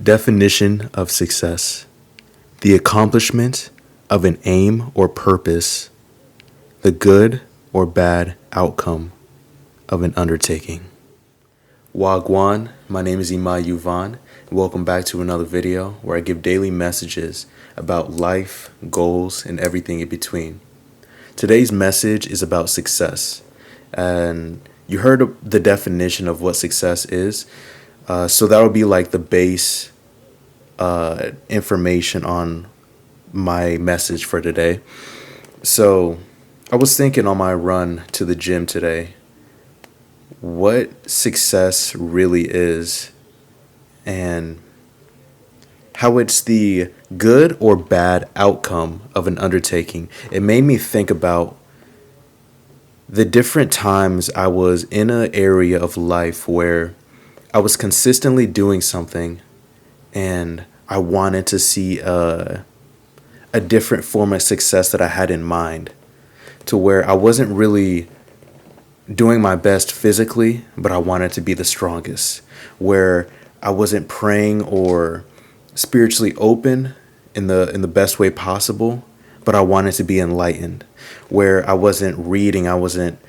Definition of success: the accomplishment of an aim or purpose, the good or bad outcome of an undertaking. Wagwan, my name is Imai Yuvan, and welcome back to another video where I give daily messages about life, goals, and everything in between. Today's message is about success, and you heard the definition of what success is, so that would be like the base information on my message for today. So I was thinking on my run to the gym today, what success really is and how it's the good or bad outcome of an undertaking. It made me think about the different times I was in an area of life where I was consistently doing something and I wanted to see a different form of success that I had in mind, to where I wasn't really doing my best physically, but I wanted to be the strongest, where I wasn't praying or spiritually open in the best way possible, but I wanted to be enlightened, where I wasn't reading, I wasn't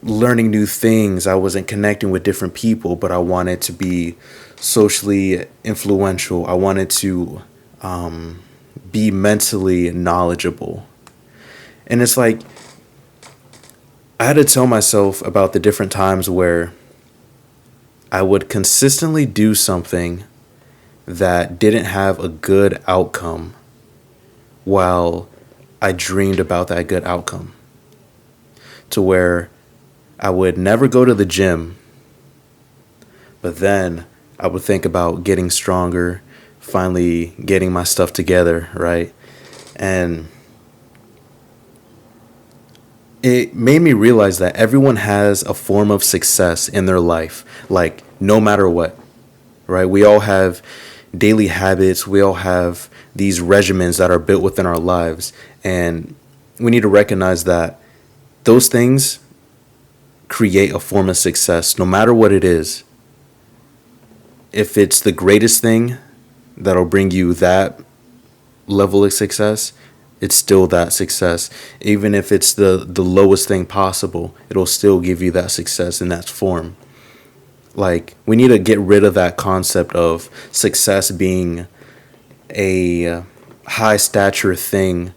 learning new things, I wasn't connecting with different people, but I wanted to be socially influential. I wanted to be mentally knowledgeable. And it's like I had to tell myself about the different times where I would consistently do something that didn't have a good outcome while I dreamed about that good outcome, to where I would never go to the gym, but then I would think about getting stronger, finally getting my stuff together, right? And it made me realize that everyone has a form of success in their life, like no matter what, right? We all have daily habits. We all have these regimens that are built within our lives. And we need to recognize that those things create a form of success, no matter what it is. If it's the greatest thing that'll bring you that level of success, it's still that success. Even if it's the lowest thing possible, it'll still give you that success in that form. Like, we need to get rid of that concept of success being a high stature thing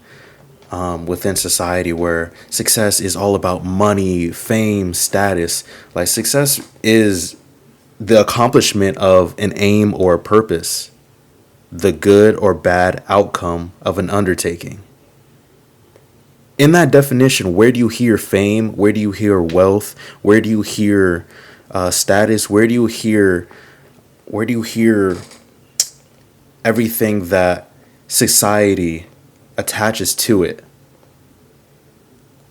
within society, where success is all about money, fame, status. Like, success is the accomplishment of an aim or a purpose, the good or bad outcome of an undertaking. In that definition, where do you hear fame? Where do you hear wealth? Where do you hear status? Where do you hear everything that society attaches to it?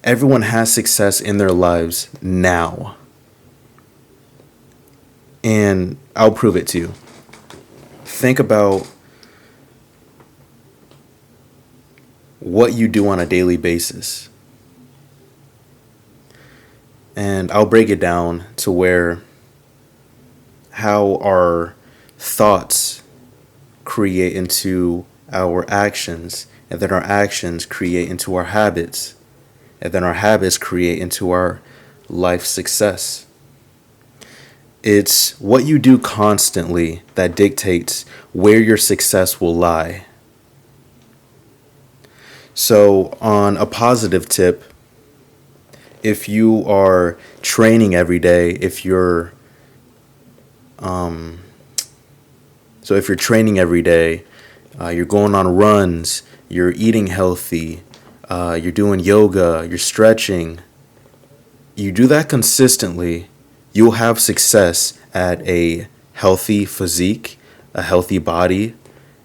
Everyone has success in their lives now. And I'll prove it to you. Think about what you do on a daily basis. And I'll break it down to where how our thoughts create into our actions, and then our actions create into our habits, and then our habits create into our life success. It's what you do constantly that dictates where your success will lie. So, on a positive tip, if you are training every day, if you're training every day, you're going on runs, you're eating healthy, you're doing yoga, you're stretching, you do that consistently, you'll have success at a healthy physique, a healthy body.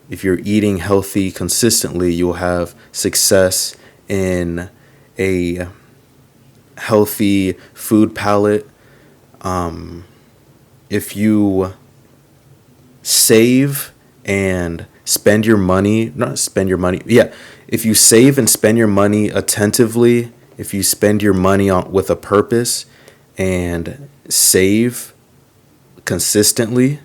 If you're eating healthy consistently, you'll have success in a healthy food palette. If you save and spend your money, if you save and spend your money attentively, if you spend your money with a purpose and save consistently,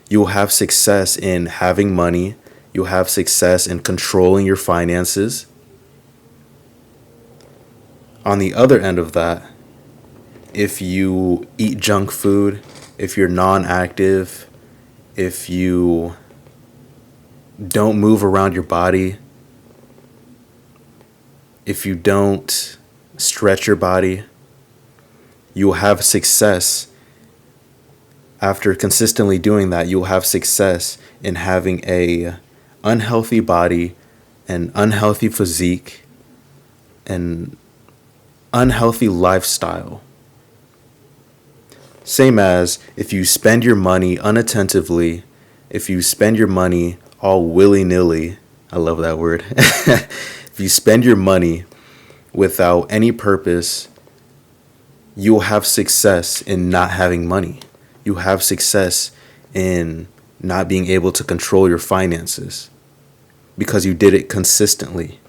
You'll have success in having money. You'll have success in controlling your finances. On the other end of that, if you eat junk food, if you're non-active, if you don't move around your body, if you don't stretch your body, you'll have success. After consistently doing that, you'll have success in having a unhealthy body, an unhealthy physique, an unhealthy lifestyle. Same as if you spend your money unattentively, if you spend your money all willy-nilly, I love that word. If you spend your money without any purpose, you'll have success in not having money. You have success in not being able to control your finances because you did it consistently.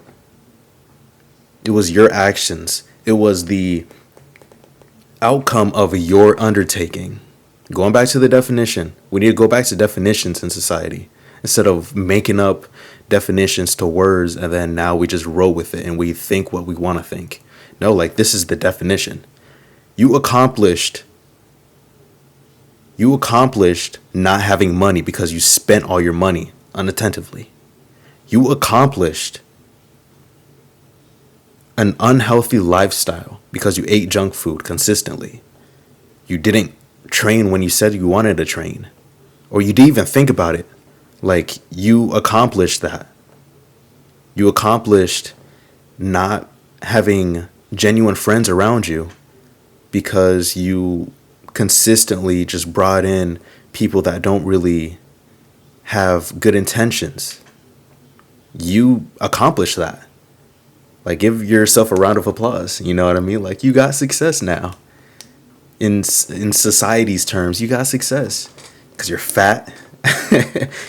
It was your actions. It was the outcome of your undertaking. Going back to the definition, we need to go back to definitions in society instead of making up definitions to words and then now we just roll with it and we think what we want to think. No, like this is the definition. You accomplished not having money because you spent all your money unattentively. You accomplished an unhealthy lifestyle because you ate junk food consistently. You didn't train when you said you wanted to train, or you didn't even think about it. Like, you accomplished that. You accomplished not having genuine friends around you because you consistently just brought in people that don't really have good intentions. You accomplished that. Like, give yourself a round of applause. You know what I mean? Like, you got success now. In society's terms, you got success because you're fat,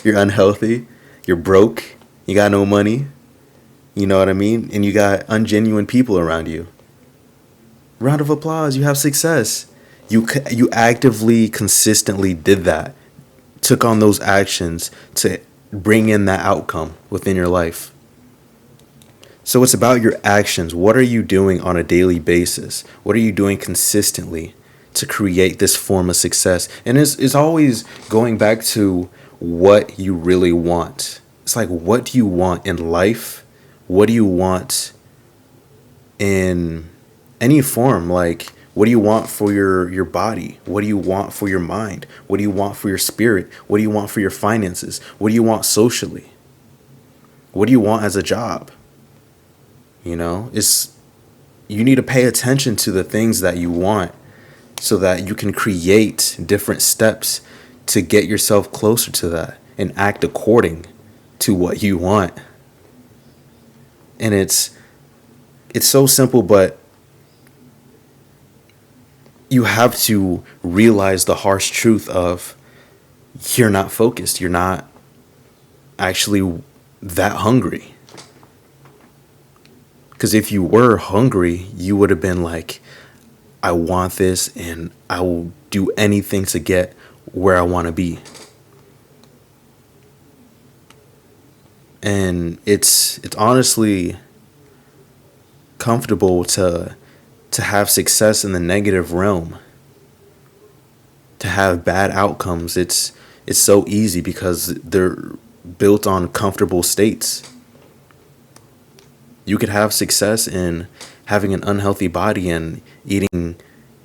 you're unhealthy, you're broke, you got no money. You know what I mean? And you got ungenuine people around you. Round of applause. You have success. You actively, consistently did that. Took on those actions to bring in that outcome within your life. So it's about your actions. What are you doing on a daily basis? What are you doing consistently to create this form of success? And it's always going back to what you really want. It's like, what do you want in life? What do you want in any form? Like, what do you want for your body? What do you want for your mind? What do you want for your spirit? What do you want for your finances? What do you want socially? What do you want as a job? You know, you need to pay attention to the things that you want so that you can create different steps to get yourself closer to that and act according to what you want. And it's so simple, but you have to realize the harsh truth of you're not focused. You're not actually that hungry. Because if you were hungry, you would have been like, I want this and I will do anything to get where I want to be. And it's honestly comfortable to have success in the negative realm, to have bad outcomes. It's so easy because they're built on comfortable states. You could have success in having an unhealthy body and eating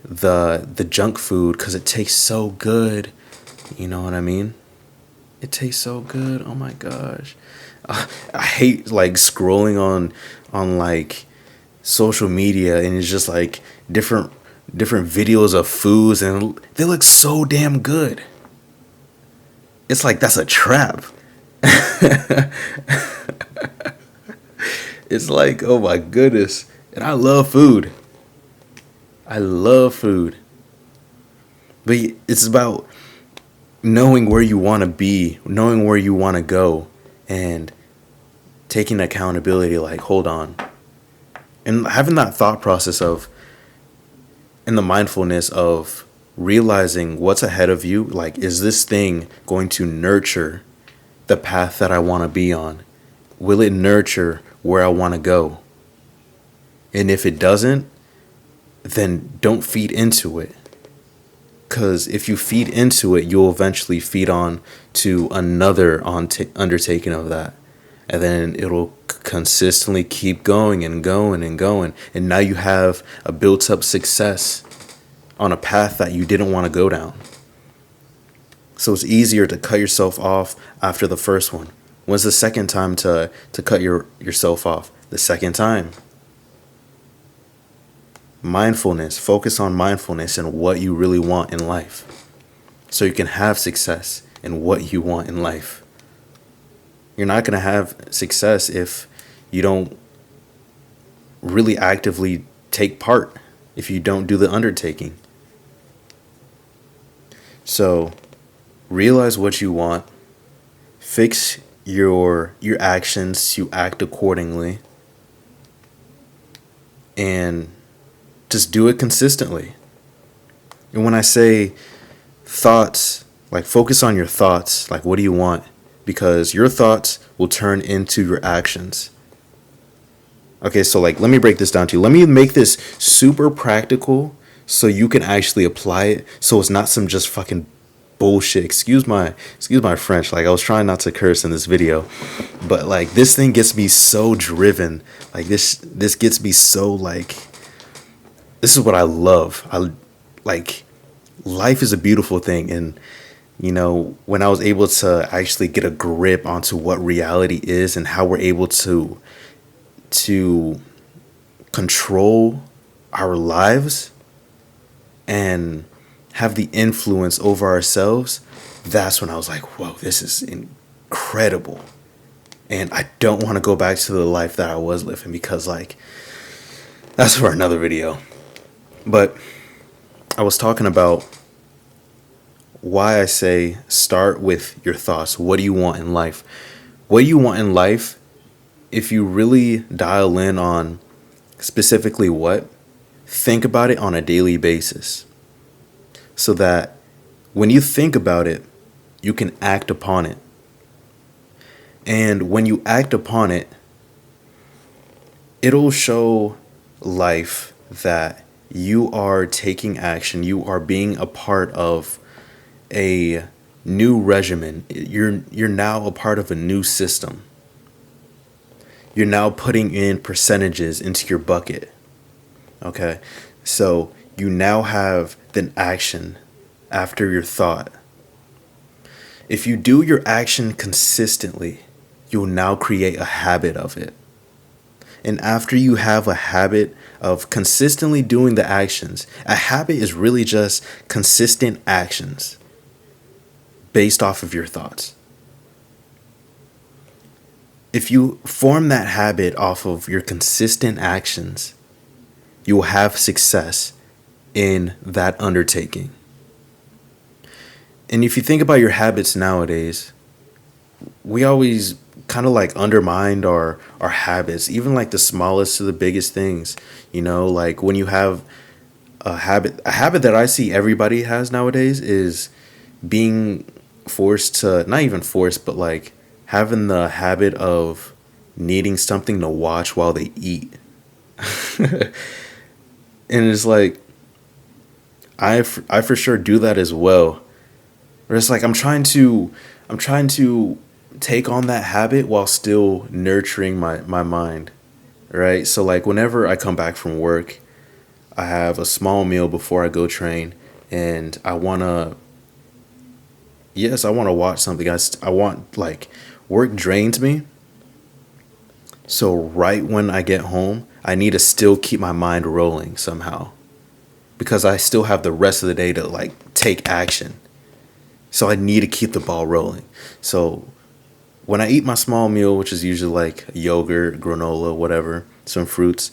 the junk food because it tastes so good. You know what I mean? It tastes so good. Oh my gosh. I hate like scrolling on like social media and it's just like different videos of foods and they look so damn good. It's like that's a trap. It's like, oh my goodness. And I love food. I love food. But it's about knowing where you want to be, knowing where you want to go, and taking accountability, like, hold on. And having that thought process of, and the mindfulness of realizing what's ahead of you. Like, is this thing going to nurture the path that I want to be on? Will it nurture where I want to go? And if it doesn't, then don't feed into it. Because if you feed into it, you'll eventually feed on to another undertaking of that. And then it'll consistently keep going and going and going. And now you have a built up success on a path that you didn't want to go down. So it's easier to cut yourself off after the first one. When's the second time to cut yourself off? The second time. Mindfulness. Focus on mindfulness and what you really want in life, so you can have success in what you want in life. You're not going to have success if you don't really actively take part, if you don't do the undertaking. So realize what you want, fix your actions to act accordingly, and just do it consistently. And when I say thoughts, like, focus on your thoughts. Like, what do you want? Because your thoughts will turn into your actions. Okay, so like, let me break this down to you. Let me make this super practical so you can actually apply it, so it's not some just fucking bullshit. Excuse my French. Like, I was trying not to curse in this video, but like, this thing gets me so driven. Like, this gets me so, like, this is what I love. Life is a beautiful thing. And, you know, when I was able to actually get a grip onto what reality is and how we're able to control our lives and have the influence over ourselves, that's when I was like, whoa, this is incredible. And I don't want to go back to the life that I was living, because, like, that's for another video. But I was talking about why I say start with your thoughts. What do you want in life? What you want in life, if you really dial in on specifically what, think about it on a daily basis, so that when you think about it, you can act upon it. And when you act upon it, it'll show life that you are taking action. You are being a part of a new regimen. You're now a part of a new system. You're now putting in percentages into your bucket. Okay? So you now have an action after your thought. If you do your action consistently, you'll now create a habit of it. And after you have a habit of consistently doing the actions, a habit is really just consistent actions based off of your thoughts. If you form that habit off of your consistent actions, you will have success in that undertaking. And if you think about your habits nowadays, we always kind of like undermined our habits, even like the smallest to the biggest things. You know, like when you have a habit that I see everybody has nowadays is being forced to, not even forced, but like having the habit of needing something to watch while they eat. And it's like, I for sure do that as well. Where it's like, I'm trying to take on that habit while still nurturing my mind, right? So like, whenever I come back from work, I have a small meal before I go train, and I want to watch something. I want, like, work drains me. So right when I get home, I need to still keep my mind rolling somehow, because I still have the rest of the day to like take action. So I need to keep the ball rolling. So when I eat my small meal, which is usually like yogurt, granola, whatever, some fruits,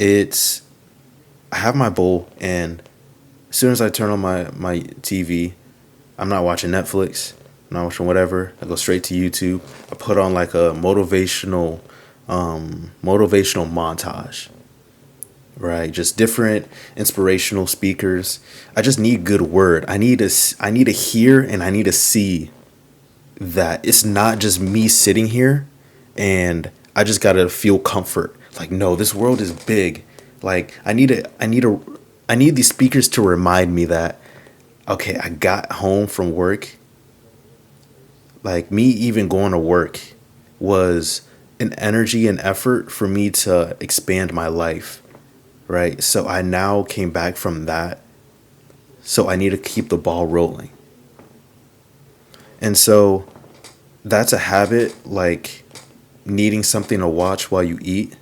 I have my bowl, and as soon as I turn on my TV, I'm not watching Netflix, I'm not watching whatever. I go straight to YouTube. I put on like a motivational montage, right? Just different inspirational speakers. I just need good word. I need to hear and I need to see that it's not just me sitting here and I just got to feel comfort. Like, no, this world is big. Like, I need these speakers to remind me that, okay, I got home from work. Like, me even going to work was an energy and effort for me to expand my life, right? So I now came back from that. So I need to keep the ball rolling. And so that's a habit, like needing something to watch while you eat.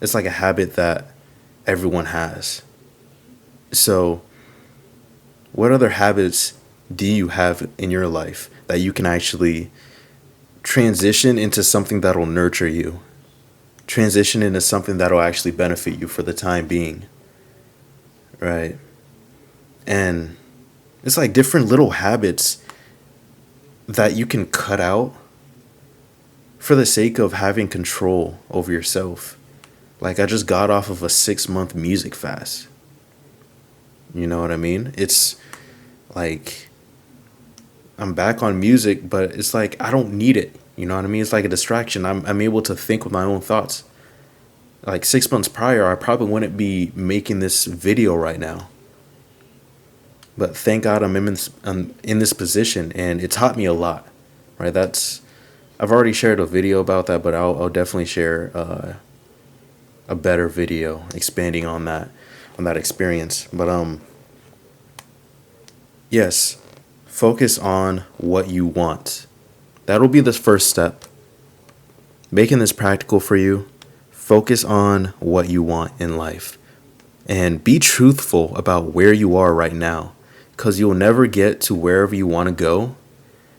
It's like a habit that everyone has. So, what other habits do you have in your life that you can actually transition into something that'll nurture you? Transition into something that'll actually benefit you for the time being, right? And it's like different little habits that you can cut out for the sake of having control over yourself. Like, I just got off of a 6-month music fast. You know what I mean? It's like I'm back on music, but it's like I don't need it. You know what I mean? It's like a distraction. I'm able to think with my own thoughts. Like 6 months prior, I probably wouldn't be making this video right now. But thank God I'm in this position, and it taught me a lot. Right? I've already shared a video about that, but I'll definitely share a better video expanding on that experience. But yes, focus on what you want. That'll be the first step. Making this practical for you. Focus on what you want in life. And be truthful about where you are right now. Because you'll never get to wherever you want to go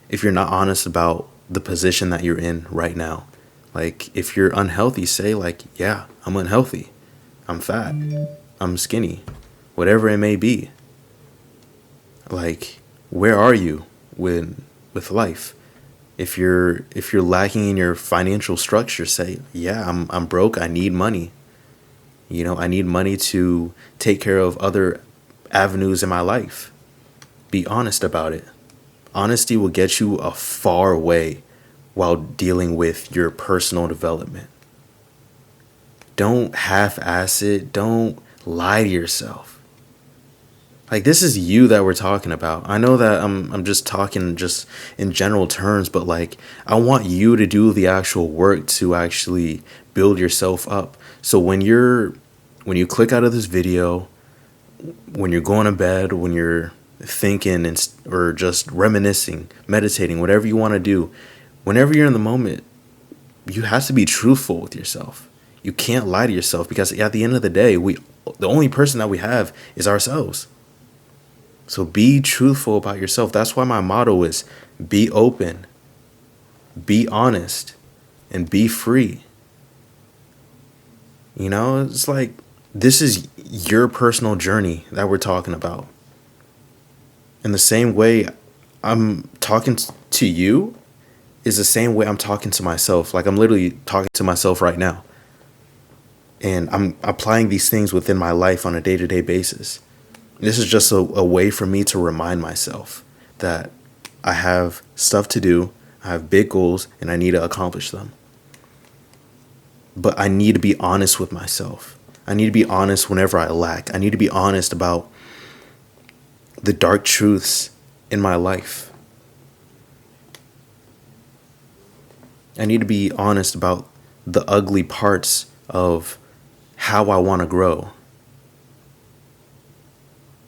if you're not honest about the position that you're in right now. Like, if you're unhealthy, say like, yeah, I'm unhealthy. I'm fat. I'm skinny. Whatever it may be. Like, where are you with life? If you're lacking in your financial structure, say, yeah, I'm broke. I need money. You know, I need money to take care of other avenues in my life. Be honest about it. Honesty will get you a far way while dealing with your personal development. Don't half-ass it. Don't lie to yourself. Like, this is you that we're talking about. I know that I'm just talking just in general terms, but like, I want you to do the actual work to actually build yourself up. So when you click out of this video, when you're going to bed, when you're thinking or just reminiscing, meditating, whatever you want to do, whenever you're in the moment, you have to be truthful with yourself. You can't lie to yourself, because at the end of the day, the only person that we have is ourselves. So be truthful about yourself. That's why my motto is be open, be honest, and be free. You know, it's like, this is your personal journey that we're talking about. In the same way I'm talking to you is the same way I'm talking to myself. Like, I'm literally talking to myself right now. And I'm applying these things within my life on a day-to-day basis. This is just a way for me to remind myself that I have stuff to do, I have big goals, and I need to accomplish them. But I need to be honest with myself. I need to be honest whenever I lack. I need to be honest about the dark truths in my life. I need to be honest about the ugly parts of how I want to grow.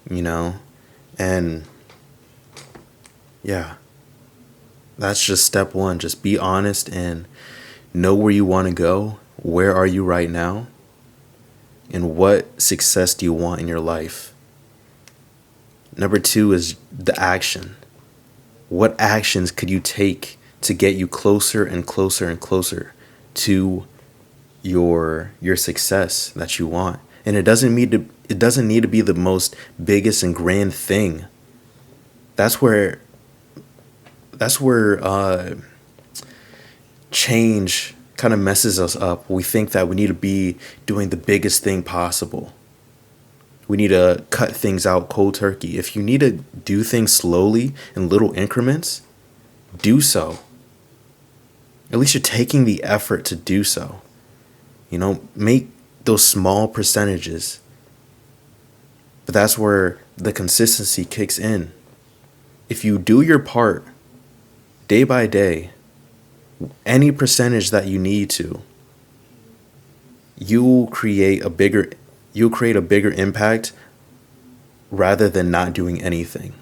You know? And yeah, that's just step one. Just be honest and know where you want to go. Where are you right now? And what success do you want in your life? Number 2 is the action. What actions could you take to get you closer and closer and closer to your success that you want? And it doesn't need to be the most biggest and grand thing. That's where change kind of messes us up. We think that we need to be doing the biggest thing possible. We need to cut things out cold turkey. If you need to do things slowly in little increments, do so. At least you're taking the effort to do so. Make those small percentages. But that's where the consistency kicks in. If you do your part day by day, any percentage that you need to, you'll create a bigger impact rather than not doing anything.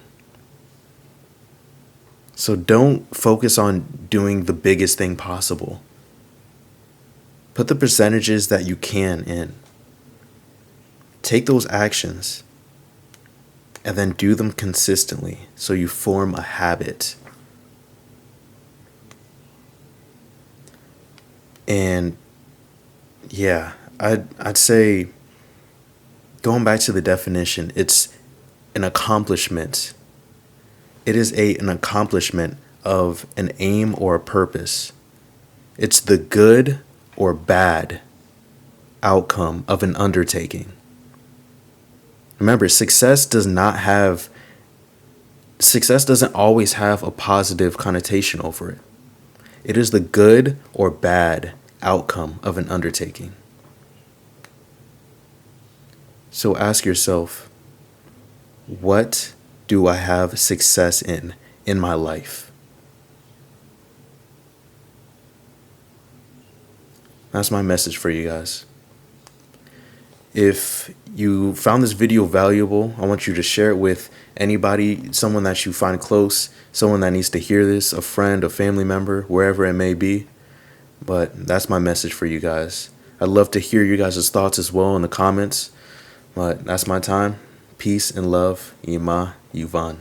So don't focus on doing the biggest thing possible. Put the percentages that you can in. Take those actions and then do them consistently so you form a habit. And yeah, I'd say, going back to the definition, it's an accomplishment. It is an accomplishment of an aim or a purpose. It's the good or bad outcome of an undertaking. Remember, success doesn't always have a positive connotation over it. It is the good or bad outcome of an undertaking. So ask yourself, what do I have success in my life? That's my message for you guys. If you found this video valuable, I want you to share it with anybody, someone that you find close, someone that needs to hear this, a friend, a family member, wherever it may be. But that's my message for you guys. I'd love to hear you guys' thoughts as well in the comments. But that's my time. Peace and love. Yima Yuvan.